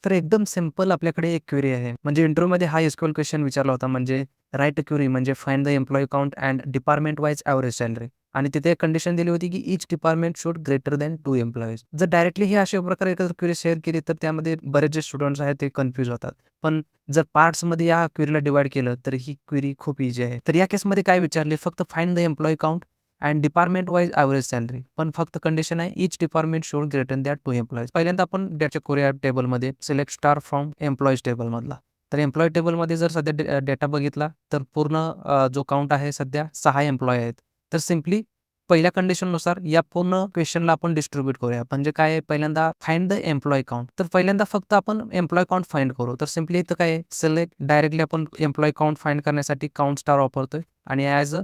तर एकदम सिंपल आपल्याकडे एक क्वेरी आहे. म्हणजे इंटरव्ह्यूमध्ये हा एसक्यूएल क्वेश्चन विचारला होता. म्हणजे राइट अ क्वेरी म्हणजे find the employee count and department wise average salary आणि तिथे एक कंडिशन दिली होती की each department should greater than 2 employees. जर डायरेक्टली ही अशा प्रकारे एखादी क्वेरी शेअर केली तर त्यामध्ये बरेच जे स्टुडंट्स आहेत ते कन्फ्यूज होतात. पण जर पार्ट्समध्ये या क्वेरीला डिव्हाईड केलं तर ही क्वेरी खूप ईझी आहे. तर या केसमध्ये काय विचारले फक्त find the employee count and department wise average salary. पण फक्त कंडिशन आहे each department should greater than 2 employees. पहिल्यांदा आपण डेटा करूया टेबलमध्ये सिलेक्ट स्टार फ्रॉम एम्प्लॉईज टेबलमधला. तर एम्प्लॉयी टेबलमध्ये जर सध्या डेटा बघितला तर पूर्ण जो काउंट आहे सध्या 6 एम्प्लॉयी आहेत. तर सिम्पली पहिल्या कंडिशननुसार या पूर्ण क्वेश्चनला आपण डिस्ट्रिब्यूट करूया. म्हणजे काय आहे पहिल्यांदा फाइंड द एम्प्लॉयी काउंट. तर पहिल्यांदा फक्त आपण एम्प्लॉयी काउंट फाइंड करू. तर सिम्पली इथं काय आहे सिलेक्ट डायरेक्टली आपण एम्प्लॉयी काउंट फाइंड करण्यासाठी काउंट स्टार वापरतोय आणि as a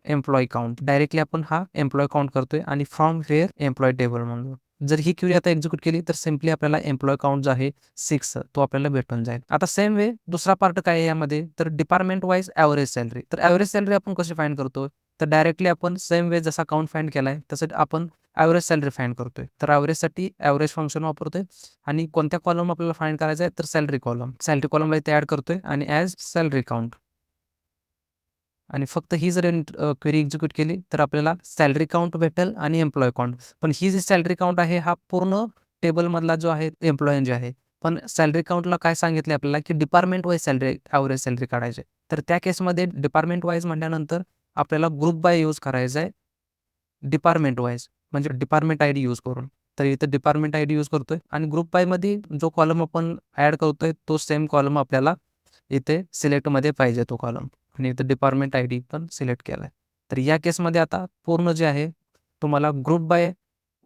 employee count directly आपण हा एम्प्लॉयी काउंट करतोय आणि फ्रॉम व्हेअर एम्प्लॉयी टेबल म्हणून. जर ही क्वेरी आता एक्झिक्यूट केली तर सिम्पली आपल्याला एम्प्लॉयी काउंट जो आहे 6 तो आपल्याला भेटून जाईल. आता सेम वे दुसरा पार्ट काय आहे यामध्ये तर डिपार्टमेंट वाईज एव्हरेज सॅलरी. तर एव्हरेज सॅलरी आपण कशी फाइंड करतो? तर डायरेक्टली आपण सेम वे जसा काउंट फाइंड केलाय तसं आपण एव्हरेज सॅलरी फाइंड करतोय. तर एव्हरेजसाठी एव्हरेज फंक्शन वापरतोय आणि कोणत्या कॉलम आपल्याला फाइंड करायचा आहे तर सॅलरी कॉलम. सॅलरी कॉलमला इथे ॲड करतोय आणि ॲज सॅलरी काउंट आणि फक्त ही जर क्वेरी एक्झिक्यूट केली तर आपल्याला सॅलरी काउंट भेटेल आणि एम्प्लॉयी काउंट. पण ही जी सॅलरी काउंट आहे हा पूर्ण टेबलमधला जो आहे एम्प्लॉयी जे आहे. पण सॅलरी काउंटला काय सांगितले आपल्याला की department wise salary average salary काढायची. तर त्या केसमध्ये डिपार्टमेंट वाईज म्हटल्यानंतर आपल्याला ग्रुप बाय यूज करायचा आहे. डिपार्टमेंट वाईज म्हणजे डिपार्टमेंट आयडी यूज करून. तर इथं डिपार्टमेंट आयडी यूज करतोय आणि ग्रुप बायमध्ये जो कॉलम आपण ॲड करतोय तो सेम कॉलम आपल्याला इथे सिलेक्टमध्ये पाहिजे तो कॉलम आणि इथं डिपार्टमेंट आयडी पण सिलेक्ट केलाय. तर या केसमध्ये आता पूर्ण जे आहे तुम्हाला ग्रुप बाय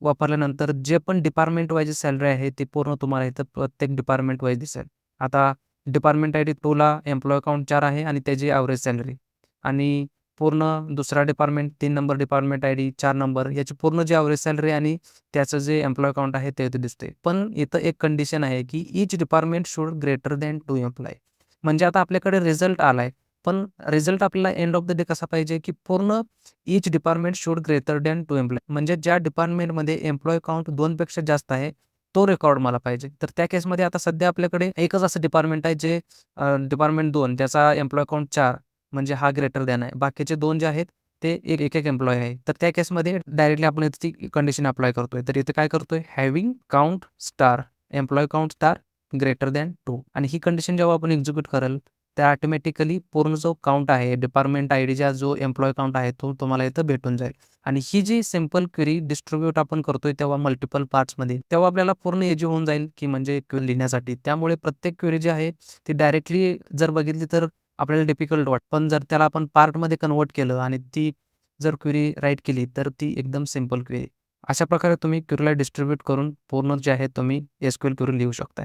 वापरल्यानंतर जे पण डिपार्टमेंट वाईज सॅलरी आहे ती पूर्ण तुम्हाला इथं प्रत्येक डिपार्टमेंट वाईज दिसेल. आता डिपार्टमेंट आयडी 2ला एम्प्लॉयी काउंट 4 आहे आणि त्याची एव्हरेज सॅलरी आणि पूर्ण दुसरा department 3 number department ID 4 number याची पूर्ण जी एव्हरेज सॅलरी आणि त्याचं जे एम्प्लॉयी काउंट आहे ते इथे दिसते. पण इथं एक कंडिशन आहे की each department should greater than 2 employee. म्हणजे आता आपल्याकडे रिझल्ट आलाय. पण रिझल्ट आपल्याला एंड ऑफ द डे कसा पाहिजे की पूर्ण each department should greater than 2 employee. म्हणजे ज्या डिपार्टमेंटमध्ये एम्प्लॉयी काउंट 2 पेक्षा जास्त आहे तो रेकॉर्ड मला पाहिजे. तर त्या केसमध्ये आता सध्या आपल्याकडे एकच असं डिपार्टमेंट आहे जे डिपार्टमेंट 2 त्याचा एम्प्लॉयी काउंट 4 म्हणजे हा ग्रेटर दॅन आहे. बाकीचे 2 जे आहेत ते एक एम्प्लॉयी आहे. तर त्या केसमध्ये डायरेक्टली आपण इथे ती कंडिशन अप्लाय करतोय. तर इथे काय करतोय having count star employee count star greater than 2 आणि ही कंडिशन जेव्हा आपण एक्झिक्यूट कराल त्या ऑटोमॅटिकली पूर्ण जो काउंट आहे डिपार्टमेंट आयडीचा जो एम्प्लॉयी काउंट आहे तो तुम्हाला इथं भेटून जाईल. आणि ही जी सिंपल क्वेरी डिस्ट्रिब्यूट आपण करतोय तेव्हा मल्टिपल पार्ट्समध्ये तेव्हा आपल्याला पूर्ण इझी होऊन जाईल की म्हणजे क्वेरी लिहिण्यासाठी. त्यामुळे प्रत्येक क्वेरी जी आहे ती डायरेक्टली जर बघितली तर आपल्याला डिफिकल्ट वाटतं. पण जर त्याला आपण पार्टमध्ये कन्व्हर्ट केलं आणि ती जर क्वेरी राईट केली तर ती एकदम सिंपल क्वेरी. अशा प्रकारे तुम्ही क्वेरीला डिस्ट्रिब्यूट करून पूर्ण जे आहे तुम्ही एसक्यूएल क्वेरी लिहू शकता.